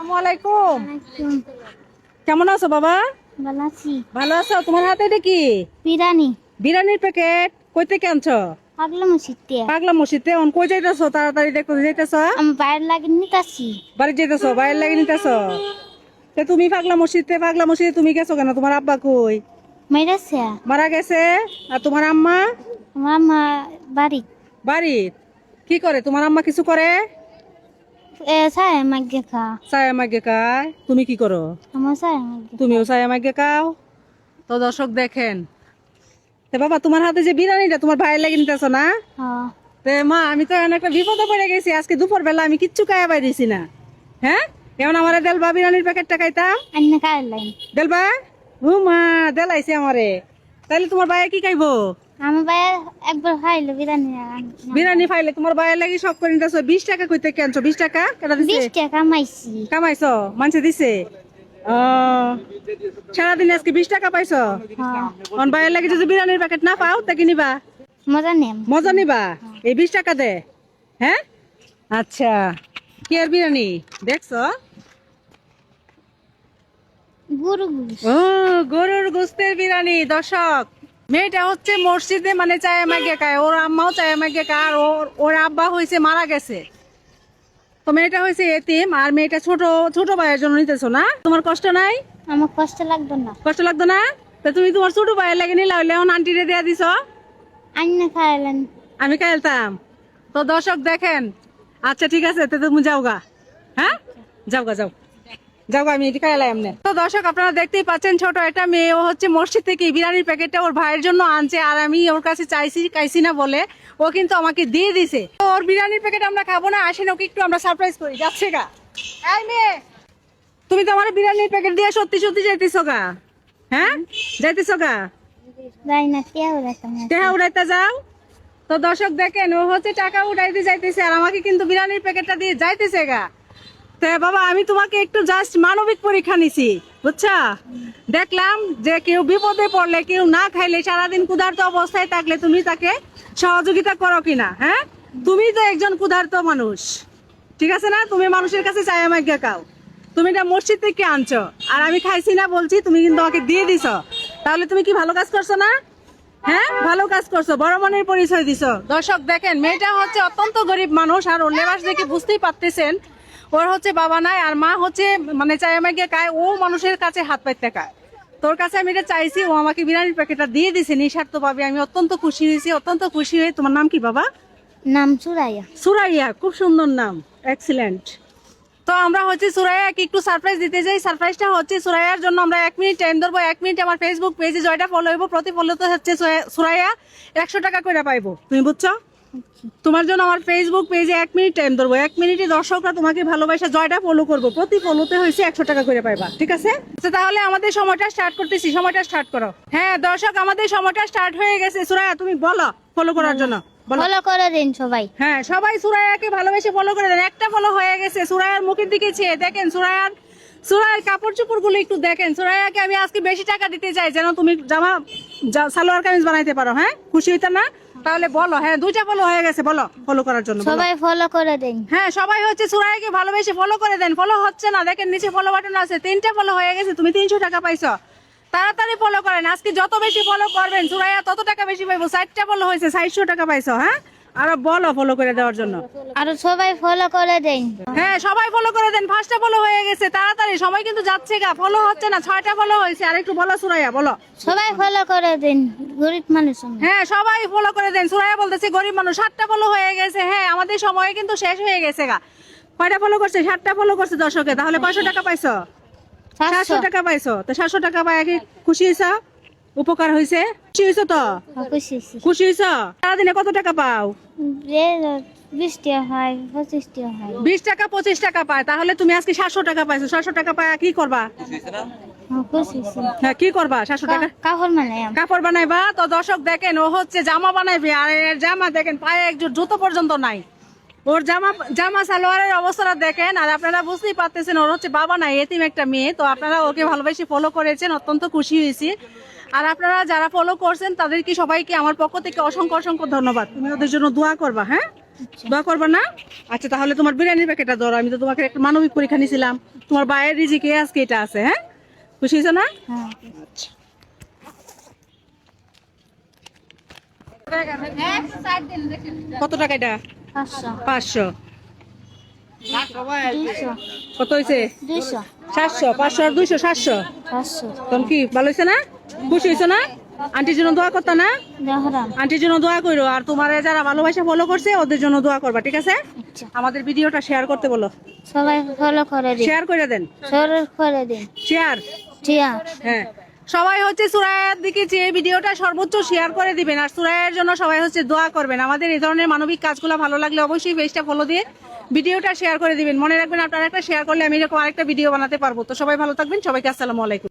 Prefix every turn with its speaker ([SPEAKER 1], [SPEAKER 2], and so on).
[SPEAKER 1] আসসালামু আলাইকুম। কেমন আছো বাবা?
[SPEAKER 2] ভালো আছি।
[SPEAKER 1] ভালো আছো? তোমার হাতে এটা কি?
[SPEAKER 2] বিরিয়ানি।
[SPEAKER 1] বিরিয়ানির প্যাকেট কই থেকে আনছো?
[SPEAKER 2] পাগলা মসজিদে।
[SPEAKER 1] পাগলা মসজিদে। অন কই যাইতেছো? তাড়াতাড়ি দেখো যাইতেছো।
[SPEAKER 2] আমি বাইরে লাগে নিতাছি।
[SPEAKER 1] বাড়ি যাইতেছো? বাইরে লাগি নিতেছো? তে তুমি পাগলা মসজিদে তুমি গেছো কেন? তোমার আব্বা কই?
[SPEAKER 2] মাইরাছে।
[SPEAKER 1] মারা গেছে। আর তোমার আম্মা?
[SPEAKER 2] আমার মা বাড়ি।
[SPEAKER 1] বাড়ি কি করে তোমার আম্মা? কিছু করে?
[SPEAKER 2] ছায় মাগে খা।
[SPEAKER 1] ছায়া মাগে খায়। তুমি কি করো?
[SPEAKER 2] আমার ছায় মাগে।
[SPEAKER 1] তুমিও ছায়া মাগে খাও। তো দর্শক দেখেন, তে বাবা তোমার হাতে যে বিরিয়ানিটা তোমার ভাইয়ের লাগি নিতেছো না?
[SPEAKER 2] হ্যাঁ।
[SPEAKER 1] তে মা আমি তো এখন একটা বিপদে পড়ে গেছি। আজকে দুপুর বেলা আমি কিচ্ছু খাইয়া পাইছি না। হ্যাঁ, এখন আমারে দেলবা বিরিয়ানির প্যাকেটটা খাইতাম।
[SPEAKER 2] আন্না খাইলাম।
[SPEAKER 1] দেলবা ও মা দেলাইছে আমারে। তাইলে তোমার ভাইয়া কি খাইবো?
[SPEAKER 2] আমার ভাই একবার খাইলো বিরিয়ানি।
[SPEAKER 1] বিরিয়ানি খাইলে তোমার ভাইয়ের লাগি সব করে নিতেছো। 20 টাকা কইতে কেনছো? 20 টাকা কেটা দিছে?
[SPEAKER 2] 20 টাকা কামাইছি।
[SPEAKER 1] কামাইছো? মানুষে দিছে? ও, সারাদিন আজকে 20 টাকা পাইছো?
[SPEAKER 2] হ্যাঁ।
[SPEAKER 1] অন ভাইয়ের লাগি যদি বিরিয়ানির প্যাকেট না পাও তা কি নিবা?
[SPEAKER 2] মজা নেম।
[SPEAKER 1] মজা নিবা? এই 20 টাকা দে। হ্যাঁ, আচ্ছা। কি আর বিরিয়ানি দেখছো?
[SPEAKER 2] গুরু গুরু।
[SPEAKER 1] ও, গরুর গোস্তের বিরিয়ানি। দর্শক, মেয়েটা হচ্ছে মসজিদে মানে চায় মাগে খায়। ওর আম্মাও চায় মাগে খায়। আর ওর আব্বা হয়েছে মারা গেছে। তো মেয়েটা হয়েছে এতিম। আর মেয়েটা ছোট ছোট ভাইয়ের জন্য নিতেছো না? তোমার কষ্ট নাই?
[SPEAKER 2] আমার কষ্ট লাগবে না।
[SPEAKER 1] কষ্ট লাগতো না? তা তুমি তোমার ছোট ভাইয়ের লাগে নিলা হইলে এখন আন্টিরে দেয়া দিছ।
[SPEAKER 2] আন্না খাইলেন।
[SPEAKER 1] আমি খাইলতাম। তো দর্শক দেখেন, আচ্ছা ঠিক আছে, তো তুমি যাও গা। হ্যাঁ, যাও গা, যাও যাও গা, আমি এটি খাইলাম এমনি। তো দর্শক আপনারা দেখতেই পাচ্ছেন, ছোট একটা মেয়ে, ও হচ্ছে মসজিদ থেকে বিরিয়ানির প্যাকেটটা ওর ভাইয়ের জন্য আনছে। আর আমি ওর কাছে চাইছি না বলে ও কিন্তু আমাকে দিয়ে দিছে। তো ওর বিরিয়ানির প্যাকেট আমরা খাবো না, আসেন ওকে একটু আমরা সারপ্রাইজ করি। যাচ্ছে গা। এই মেয়ে, তুমি তো আমার বিরিয়ানির প্যাকেট দিয়ে সত্যি সত্যি যাইতেছো গা? হ্যাঁ, যাইতেছো গা?
[SPEAKER 2] যাই না কে ওরকম।
[SPEAKER 1] টাকা উড়াইতে যাও। তো দর্শক দেখেন, ও হচ্ছে টাকা উঠাইতে যাইতেছে আর আমাকে কিন্তু বিরিয়ানির প্যাকেটটা দিয়ে যাইতেছে গা। তো বাবা আমি তোমাকে একটু জাস্ট মানবিক পরীক্ষা নিছি, বুঝছা? দেখলাম যে কেউ বিপদে পড়লে, কেউ না খাইলে, সারাদিন ক্ষুধার্ত অবস্থায় থাকলে তুমি তাকে সহযোগিতা করো কিনা। হ্যাঁ, তুমি তো একজন ক্ষুধার্ত মানুষ, ঠিক আছে না? তুমি মানুষের কাছে চাই আমাকে খাও। তুমি এটা মসজিদ থেকে আনছো আর আমি খাইছি না বলছি, তুমি কিন্তু আমাকে দিয়ে দিছো। তাহলে তুমি কি ভালো কাজ করছো না? হ্যাঁ, ভালো কাজ করছো, বড় মনের পরিচয় দিছো। দর্শক দেখেন, মেয়েটা হচ্ছে অত্যন্ত গরিব মানুষ। আর ওর লেবাস দেখে বুঝতেই পারতেছেন ওর হচ্ছে বাবা নাই আর মা হচ্ছে মানে চাই আমাকে খায়। ও মানুষের কাছে হাত পাইতে খায়। তোর কাছে আমি এটা চাইছি, ও আমাকে বিরিয়ানির প্যাকেটটা দিয়ে দিছে নিঃস্বার্থ ভাবে। আমি অত্যন্ত খুশি হয়েছি, অত্যন্ত খুশি হয়ে। তোমার নাম কি বাবা?
[SPEAKER 2] নাম সুরাইয়া।
[SPEAKER 1] সুরাইয়া, খুব সুন্দর নাম, এক্সিলেন্ট। তো আমরা হচ্ছে সুরাইয়াকে একটু সারপ্রাইজ দিতে যাই। সারপ্রাইজটা হচ্ছে সুরাইয়ার জন্য আমরা 1 মিনিট টাইম ধরবো। 1 মিনিট আমার ফেসবুক পেজে জয়টা ফলো হইব। প্রতি ফলোতে হচ্ছে সুরাইয়া 100 টাকা করে পাইবো। তুমি বুঝছো? তোমার জন্য আমার ফেসবুক পেজে 1 মিনিট টাইম ধরবো। 1 মিনিটে দর্শকরা তোমাকে ভালোবাসা জয়টা ফলো করবো। প্রতি ফলোতে হয়েছে 100 টাকা করে পাইবা, ঠিক আছে? তো তাহলে আমাদের সময়টা স্টার্ট করতেছি। সময়টা স্টার্ট করো। হ্যাঁ দর্শক, আমাদের সময়টা স্টার্ট হয়ে গেছে। সুরাইয়া তুমি বলো ফলো করার জন্য।
[SPEAKER 2] ফলো করে দিন সবাই।
[SPEAKER 1] হ্যাঁ, সবাই সুরাইয়াকে ভালোবেসে ফলো করে দেন। একটা ফলো হয়ে গেছে। সুরাইয়ার মুখের দিকে চেয়ে দেখেন, সুরাইয়ার কাপড় চোপড় গুলো একটু দেখেন। সুরাইয়াকে আমি আজকে বেশি টাকা দিতে চাই যেন তুমি সালোয়ার কামিজ বানাইতে পারো। হ্যাঁ, খুশি হইতা না? তাহলে বলো। হ্যাঁ, 2টা ফলো হয়ে গেছে, বলো ফলো করার জন্য।
[SPEAKER 2] সবাই ফলো করে দিন।
[SPEAKER 1] হ্যাঁ, সবাই হচ্ছে সুরাইয়াকে ভালোবেসে ফলো করে দেন। ফলো হচ্ছে না, দেখেন নিচে ফলো বাটন আছে। 3টা ফলো হয়ে গেছে, তুমি 300 টাকা পাইছো। তাড়াতাড়ি ফলো করেন। আজকে যত বেশি ফলো করবেন সুরাইয়া তত টাকা বেশি পাইবো। 4টা ফলো হয়েছে, 400 টাকা পাইছো। হ্যাঁ, আরো বলো ফলো করে দেওয়ার জন্য।
[SPEAKER 2] আর সবাই ফলো করে দিন।
[SPEAKER 1] হ্যাঁ, সবাই ফলো করে দেন। 5টা ফলো হয়ে গেছে, তাড়াতাড়ি, সময় কিন্তু যাচ্ছে গা। ফলো হচ্ছে না, 6টা ফলো হয়েছে। আর একটু বলো সুরাইয়া, বলো।
[SPEAKER 2] সবাই ফলো করে দিন, গরিব মানুষ আমি।
[SPEAKER 1] হ্যাঁ, সবাই ফলো করে দেন। সুরাইয়া বলতেছে গরিব মানুষ। 7টা ফলো হয়ে গেছে। হ্যাঁ, আমাদের সময় কিন্তু শেষ হয়ে গেছে গা। কয়টা ফলো করছে? 7টা ফলো করছে দর্শকে। তাহলে 500 টাকা পাইছো। 700 টাকা পাইছো। তো 700 টাকা পাই কি খুশি হয়েছ? উপকার হয়েছে? খুশি হয়েছো তো?
[SPEAKER 2] খুশি।
[SPEAKER 1] খুশি হয়েছ? সারাদিনে কত টাকা পাও?
[SPEAKER 2] 20 টাকা হয়, 25 টাকা হয়।
[SPEAKER 1] 20 টাকা 25 টাকা পায়। তাহলে তুমি আজকে 700 টাকা পাইছো। 700 টাকা পায় কি করবা?
[SPEAKER 2] খুশি।
[SPEAKER 1] হ্যাঁ, কি করবা 700 টাকা?
[SPEAKER 2] কাপড় মানে
[SPEAKER 1] কাপড় বানাইবা। তো দর্শক দেখেন, ও হচ্ছে জামা বানাইবে। আর এর জামা দেখেন, পায়ে একজোড় জুতো পর্যন্ত নাই। ওর জামা সালোয়ারের অবস্থাটা দেখেন। আর আপনারা বুঝতেই পারতেছেন ওর হচ্ছে বাবা নাই, এতিম একটা মেয়ে। তো আপনারা ওকে ভালোবেসে ফলো করেছেন, অত্যন্ত খুশি হয়েছি। আর আপনারা যারা ফলো করছেন তাদেরকে সবাইকে আমার পক্ষ থেকে অসংখ্য অসংখ্য ধন্যবাদ। তুমি ওদের জন্য দোয়া করবা। হ্যাঁ।
[SPEAKER 2] আচ্ছা
[SPEAKER 1] দোয়া করবা না? আচ্ছা তাহলে তোমার বিরিয়ানির প্যাকেটটা ধরো, আমি তো তোমাকে একটা মানবিক পরীক্ষা নিয়েছিলাম, তোমার বাইরের রিজিকে আজকে এটা আছে। হ্যাঁ, খুশি হয়েছো না?
[SPEAKER 2] হ্যাঁ
[SPEAKER 1] আচ্ছা কত টাকা এটা?
[SPEAKER 2] 500
[SPEAKER 1] 500।
[SPEAKER 2] 200
[SPEAKER 1] কত হয়েছে?
[SPEAKER 2] 200
[SPEAKER 1] 700। 500 আর 200 700।
[SPEAKER 2] 500
[SPEAKER 1] তখন কি ভালো হয়েছে না? খুশি হয়েছো না? আন্টির জন্য দোয়া করতা না?
[SPEAKER 2] দহরাম
[SPEAKER 1] আন্টির জন্য দোয়া করো, আর তোমার যারা ভালোবাসা ফলো করছে ওদের জন্য দোয়া করবা, ঠিক আছে?
[SPEAKER 2] আচ্ছা
[SPEAKER 1] আমাদের ভিডিওটা শেয়ার করতে বলো,
[SPEAKER 2] সবাই ফলো করে দিন
[SPEAKER 1] শেয়ার করে দেন,
[SPEAKER 2] শেয়ার করে দিন
[SPEAKER 1] শেয়ার।
[SPEAKER 2] টিয়া
[SPEAKER 1] হ্যাঁ, সবাই হচ্ছে সুরাইয়ার দিকে যে ভিডিওটা সর্বোচ্চ শেয়ার করে দিবেন, আর সুরাইয়ার জন্য সবাই হচ্ছে দোয়া করবেন। আমাদের এই ধরনের মানবিক কাজগুলো ভালো লাগলে অবশ্যই পেজটা ফলো দিয়ে ভিডিওটা শেয়ার করে দিবেন। মনে রাখবেন আপনারা একটা শেয়ার করলে আমি এরকম আরেকটা ভিডিও বানাতে পারবো। তো সবাই ভালো থাকবেন, সবাইকে আসসালামু আলাইকুম।